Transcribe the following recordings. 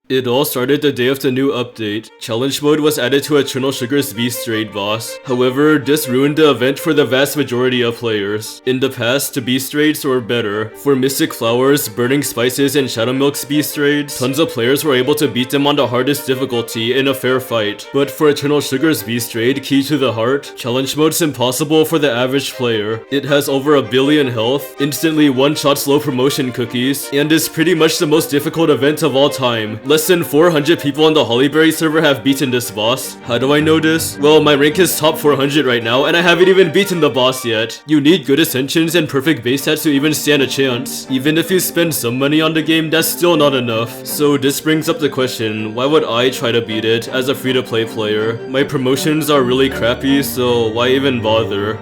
It all started the day of the new update. Challenge mode was added to Eternal Sugar's Beast Raid boss. However, this ruined the event for the vast majority of players. In the past, the Beast Raids were better. For Mystic Flowers, Burning Spices, and Shadow Milk's Beast Raids, tons of players were able to beat them on the hardest difficulty in a fair fight. But for Eternal Sugar's Beast Raid, Key to the Heart, challenge mode's impossible for the average player. It has over 1 billion health, instantly one-shot slow promotion cookies, and is pretty much the most difficult event of all time. Less than 400 people on the Hollyberry server have beaten this boss. How do I know this? Well, my rank is top 400 right now, and I haven't even beaten the boss yet. You need good ascensions and perfect base stats to even stand a chance. Even if you spend some money on the game, that's still not enough. So this brings up the question, why would I try to beat it as a free-to-play player? My promotions are really crappy, so why even bother?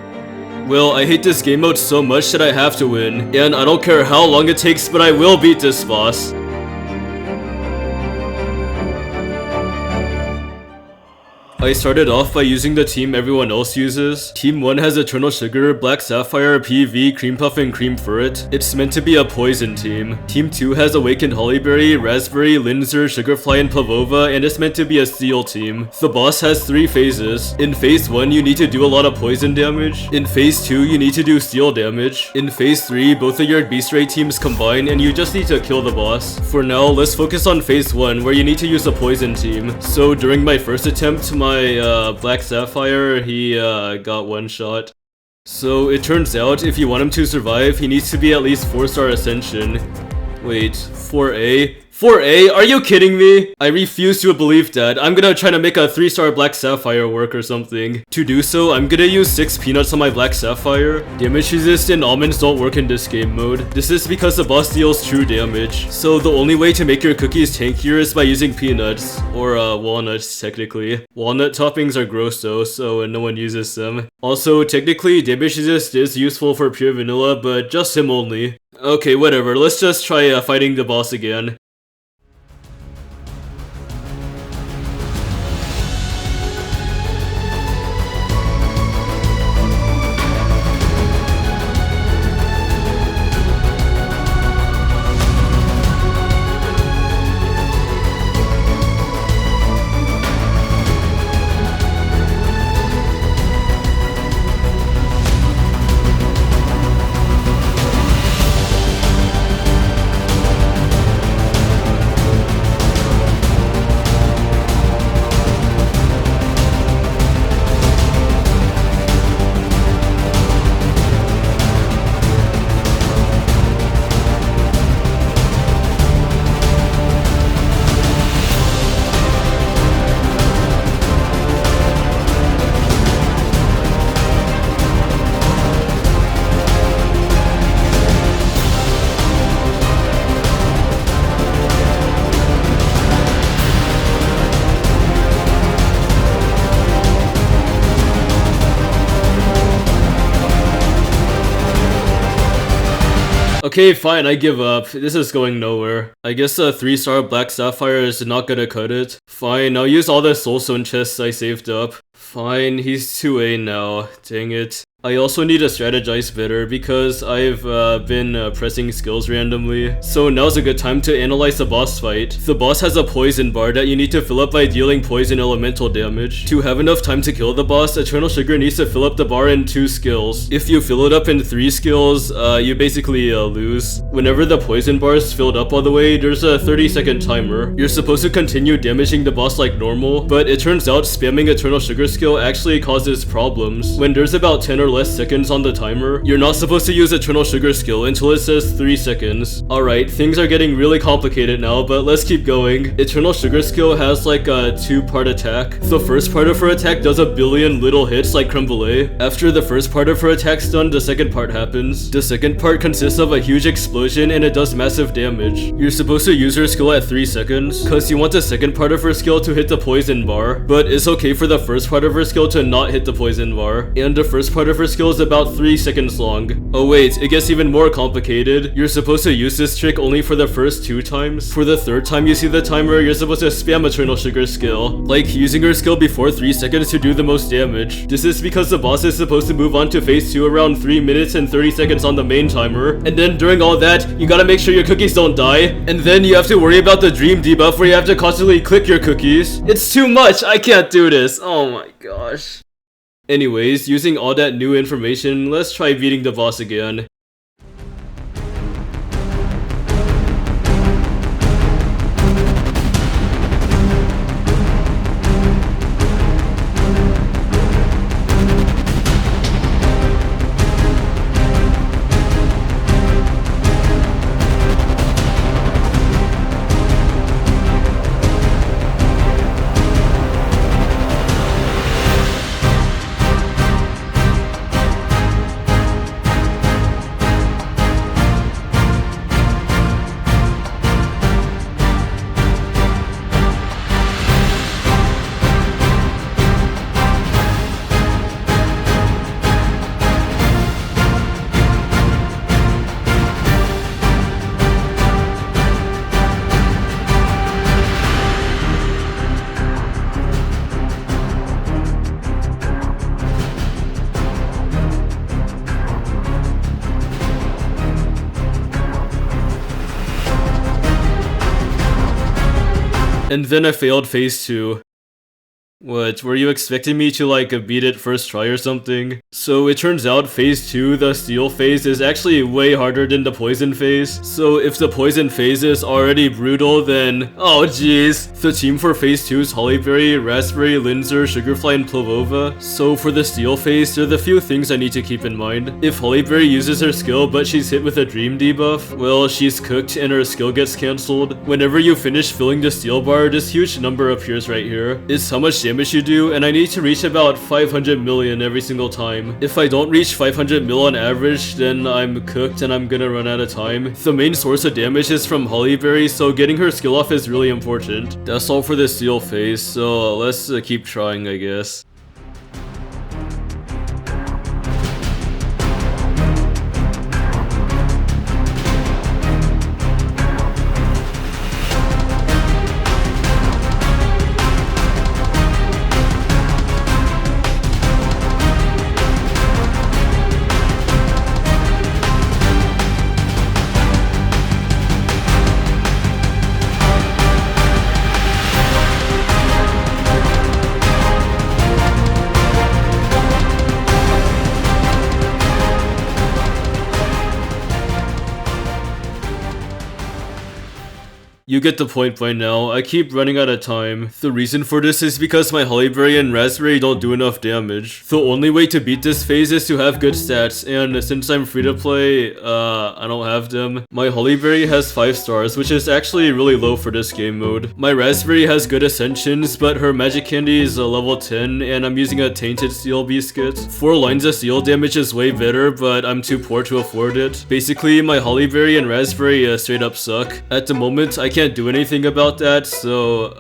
Well, I hate this game mode so much that I have to win, and I don't care how long it takes, but I will beat this boss. I started off by using the team everyone else uses. Team 1 has Eternal Sugar, Black Sapphire, PV, Cream Puff, and Cream Furret. It's meant to be a poison team. Team 2 has Awakened Hollyberry, Raspberry, Linzer, Sugarfly, and Pavova, and it's meant to be a steel team. The boss has 3 phases. In phase 1, you need to do a lot of poison damage. In phase 2, you need to do steel damage. In phase 3, both of your Beast Raid teams combine, and you just need to kill the boss. For now, let's focus on phase 1, where you need to use a poison team. So during my first attempt, my Black Sapphire, he got one shot. So it turns out if you want him to survive, he needs to be at least 4-star Ascension. Wait, 4A? 4A? Are you kidding me? I refuse to believe that. I'm gonna try to make a 3-star Black Sapphire work or something. To do so, I'm gonna use 6 peanuts on my Black Sapphire. Damage resist and almonds don't work in this game mode. This is because the boss deals true damage. So the only way to make your cookies tankier is by using peanuts. Or walnuts, technically. Walnut toppings are gross though, so no one uses them. Also, technically, damage resist is useful for pure vanilla, but just him only. Okay, whatever. Let's just try fighting the boss again. Okay, fine, I give up. This is going nowhere. I guess a 3-star Black Sapphire is not gonna cut it. Fine, I'll use all the Soulstone chests I saved up. Fine, he's 2A now. Dang it. I also need to strategize better because I've been pressing skills randomly. So now's a good time to analyze the boss fight. The boss has a poison bar that you need to fill up by dealing poison elemental damage. To have enough time to kill the boss, Eternal Sugar needs to fill up the bar in 2 skills. If you fill it up in 3 skills, you basically lose. Whenever the poison bar is filled up all the way, there's a 30-second timer. You're supposed to continue damaging the boss like normal, but it turns out spamming Eternal Sugar skill actually causes problems. When there's about 10 or less seconds on the timer, you're not supposed to use Eternal Sugar skill until it says 3 seconds. Alright, things are getting really complicated now, but let's keep going. Eternal Sugar skill has like a 2-part attack. The first part of her attack does 1 billion little hits like creme brulee. After the first part of her attack's done, the second part happens. The second part consists of a huge explosion and it does massive damage. You're supposed to use her skill at 3 seconds, cause you want the second part of her skill to hit the poison bar, but it's okay for the first part of her skill to not hit the poison bar, and the first part of her her skill is about 3 seconds long. Oh wait, it gets even more complicated. You're supposed to use this trick only for the first 2 times. For the 3rd time you see the timer, you're supposed to spam Eternal Sugar skill, like using her skill before 3 seconds to do the most damage. This is because the boss is supposed to move on to phase 2 around 3 minutes and 30 seconds on the main timer, and then during all that, you gotta make sure your cookies don't die, and then you have to worry about the dream debuff where you have to constantly click your cookies. It's too much, I can't do this, oh my gosh. Anyways, using all that new information, let's try beating the boss again. And then I failed phase 2. What, were you expecting me to like beat it first try or something? So it turns out phase 2, the steel phase, is actually way harder than the poison phase. So if the poison phase is already brutal, then oh jeez. The team for phase 2 is Hollyberry, Raspberry, Linzer, Sugarfly, and Plovova. So for the steel phase, there are the few things I need to keep in mind. If Hollyberry uses her skill but she's hit with a dream debuff, well, she's cooked and her skill gets cancelled. Whenever you finish filling the steel bar, this huge number appears right here. It's how much damage you do, and I need to reach about 500 million every single time. If I don't reach 500 mil on average, then I'm cooked and I'm gonna run out of time. The main source of damage is from Hollyberry, so getting her skill off is really important. That's all for the steel phase, so let's keep trying, I guess. You get the point by now, I keep running out of time. The reason for this is because my Hollyberry and Raspberry don't do enough damage. The only way to beat this phase is to have good stats, and since I'm free to play, I don't have them. My Hollyberry has 5 stars, which is actually really low for this game mode. My Raspberry has good ascensions, but her magic candy is a level 10, and I'm using a tainted steel biscuit. 4 lines of steel damage is way better, but I'm too poor to afford it. Basically, my Hollyberry and Raspberry straight up suck. At the moment, I can't do anything about that, so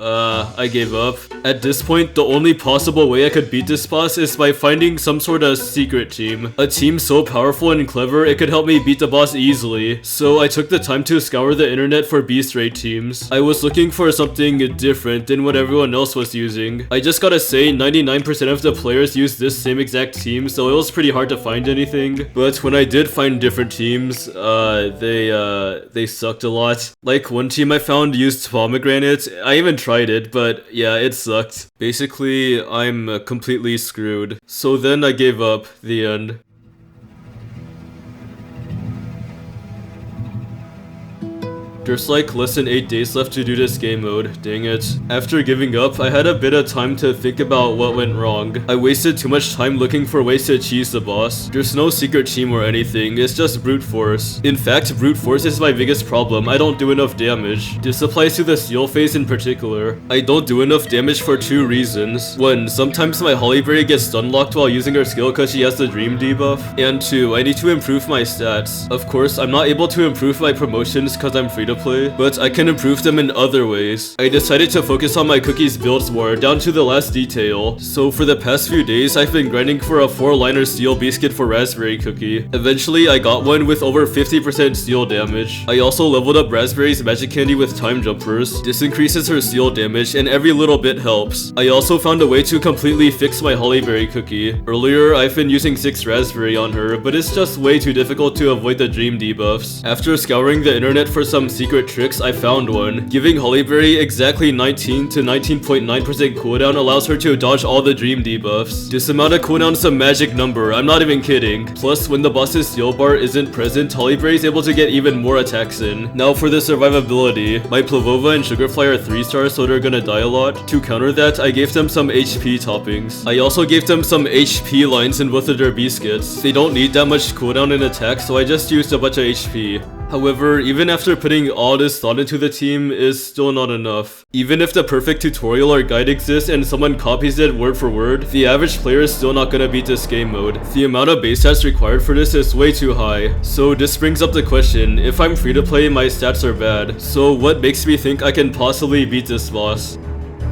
I gave up. At this point, the only possible way I could beat this boss is by finding some sort of secret team. A team so powerful and clever it could help me beat the boss easily. So I took the time to scour the internet for beast raid teams. I was looking for something different than what everyone else was using. I just gotta say, 99% of the players used this same exact team, so it was pretty hard to find anything. But when I did find different teams, they sucked a lot. Like one team I found used pomegranate. I even tried it, but yeah, it sucked. Basically, I'm completely screwed. So then I gave up. The end. There's like less than 8 days left to do this game mode, dang it. After giving up, I had a bit of time to think about what went wrong. I wasted too much time looking for ways to cheese the boss. There's no secret team or anything, it's just brute force. In fact, brute force is my biggest problem, I don't do enough damage. This applies to the steel phase in particular. I don't do enough damage for 2 reasons. 1, sometimes my Hollyberry gets stun locked while using her skill because she has the dream debuff. And 2, I need to improve my stats. Of course, I'm not able to improve my promotions because I'm free to to play, but I can improve them in other ways. I decided to focus on my cookies builds more, down to the last detail. So for the past few days, I've been grinding for a 4-liner steel biscuit for raspberry cookie. Eventually, I got one with over 50% steel damage. I also leveled up Raspberry's magic candy with time jumpers. This increases her steel damage, and every little bit helps. I also found a way to completely fix my hollyberry cookie. Earlier, I've been using 6 raspberry on her, but it's just way too difficult to avoid the dream debuffs. After scouring the internet for some secret tricks, I found one. Giving hollyberry exactly 19 to 19.9% cooldown allows her to dodge all the dream debuffs. This amount of cooldown is a magic number, I'm not even kidding. Plus, when the boss's steel bar isn't present, hollyberry is able to get even more attacks in. Now for the survivability. My Plavova and Sugarfly are 3 stars, so they're gonna die a lot. To counter that, I gave them some HP toppings. I also gave them some HP lines in both of their biscuits. They don't need that much cooldown in attack, so I just used a bunch of HP. However, even after putting all this thought into the team, is still not enough. Even if the perfect tutorial or guide exists and someone copies it word for word, the average player is still not gonna beat this game mode. The amount of base stats required for this is way too high. So this brings up the question, if I'm free to play, my stats are bad. So what makes me think I can possibly beat this boss?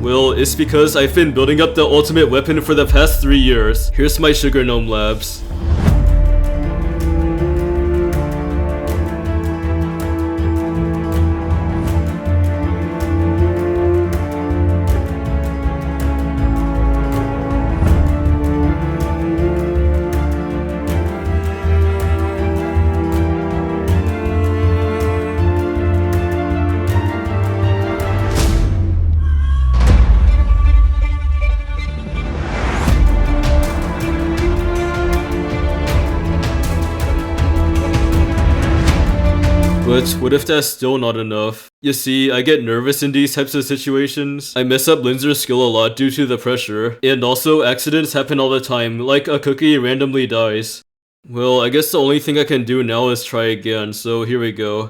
Well, it's because I've been building up the ultimate weapon for the past 3 years. Here's my Sugar Gnome Labs. But what if that's still not enough? You see, I get nervous in these types of situations. I mess up Linzer's skill a lot due to the pressure. And also, accidents happen all the time, like a cookie randomly dies. Well, I guess the only thing I can do now is try again, so here we go.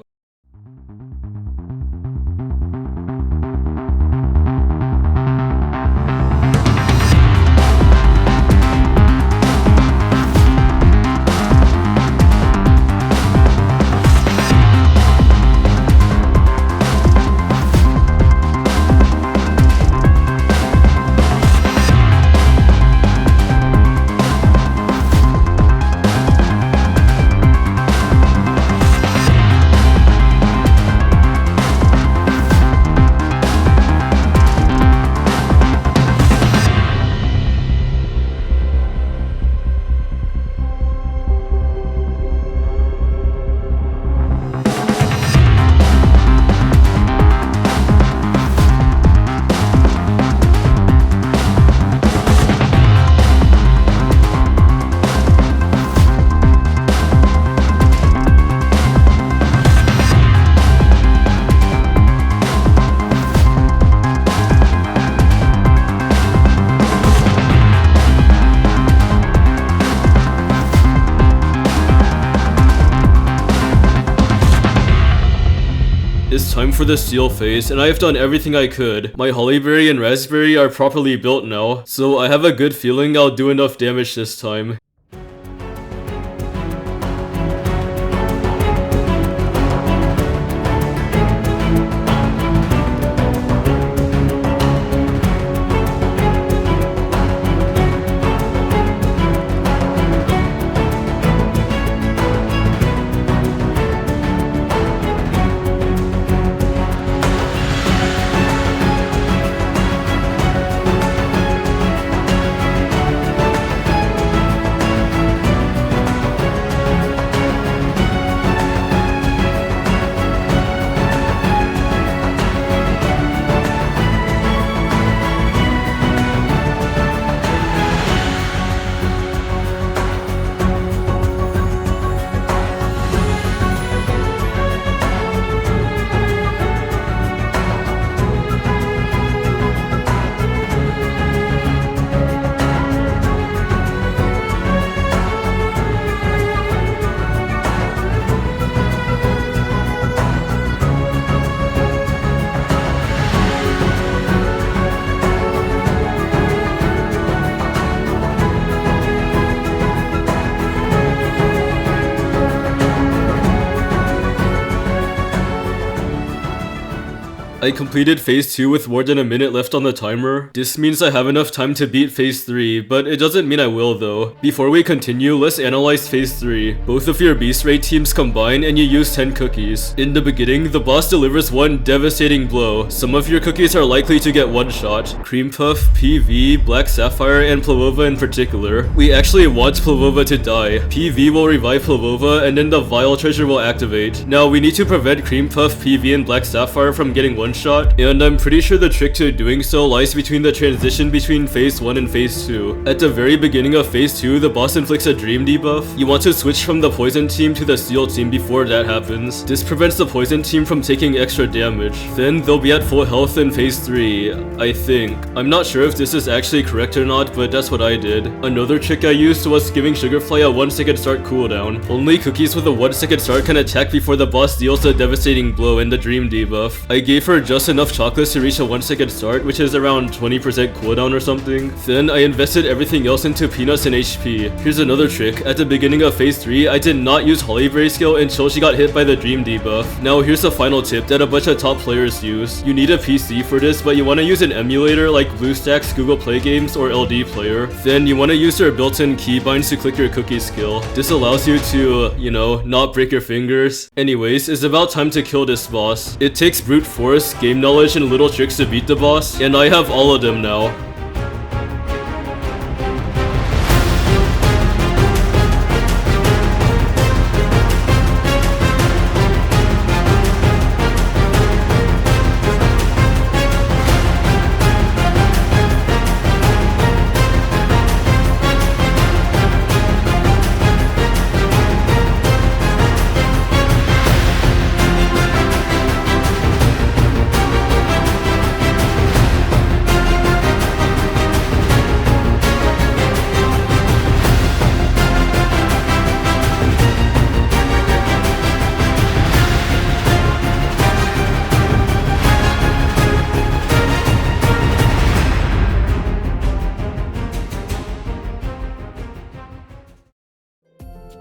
It's time for the steel phase, and I have done everything I could. My hollyberry and raspberry are properly built now, so I have a good feeling I'll do enough damage this time. I completed phase 2 with more than a minute left on the timer. This means I have enough time to beat phase 3, but it doesn't mean I will though. Before we continue, let's analyze phase 3. Both of your beast raid teams combine and you use 10 cookies. In the beginning, the boss delivers one devastating blow. Some of your cookies are likely to get one shot. Cream Puff, PV, Black Sapphire, and Plavova in particular. We actually want Plavova to die. PV will revive Plavova and then the Vile Treasure will activate. Now we need to prevent Cream Puff, PV, and Black Sapphire from getting one shot, and I'm pretty sure the trick to doing so lies between the transition between phase 1 and phase 2. At the very beginning of phase 2, the boss inflicts a dream debuff. You want to switch from the poison team to the steel team before that happens. This prevents the poison team from taking extra damage. Then they'll be at full health in phase 3, I think. I'm not sure if this is actually correct or not, but that's what I did. Another trick I used was giving Sugarfly a 1-second start cooldown. Only cookies with a 1-second start can attack before the boss deals a devastating blow in the dream debuff. I gave her just enough chocolates to reach a 1-second start, which is around 20% cooldown or something. Then I invested everything else into peanuts and HP. Here's another trick. At the beginning of phase 3, I did not use Hollyberry skill until she got hit by the dream debuff. Now here's a final tip that a bunch of top players use. You need a PC for this, but you want to use an emulator like BlueStacks, Google Play Games, or LD Player. Then you want to use their built-in keybinds to click your cookie skill. This allows you to, you know, not break your fingers. Anyways, it's about time to kill this boss. It takes brute force, game knowledge, and little tricks to beat the boss, and I have all of them now.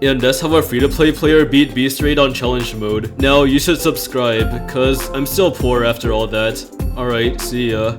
And that's how a free-to-play player beat Beast Raid on challenge mode. Now you should subscribe, cause I'm still poor after all that. Alright, see ya.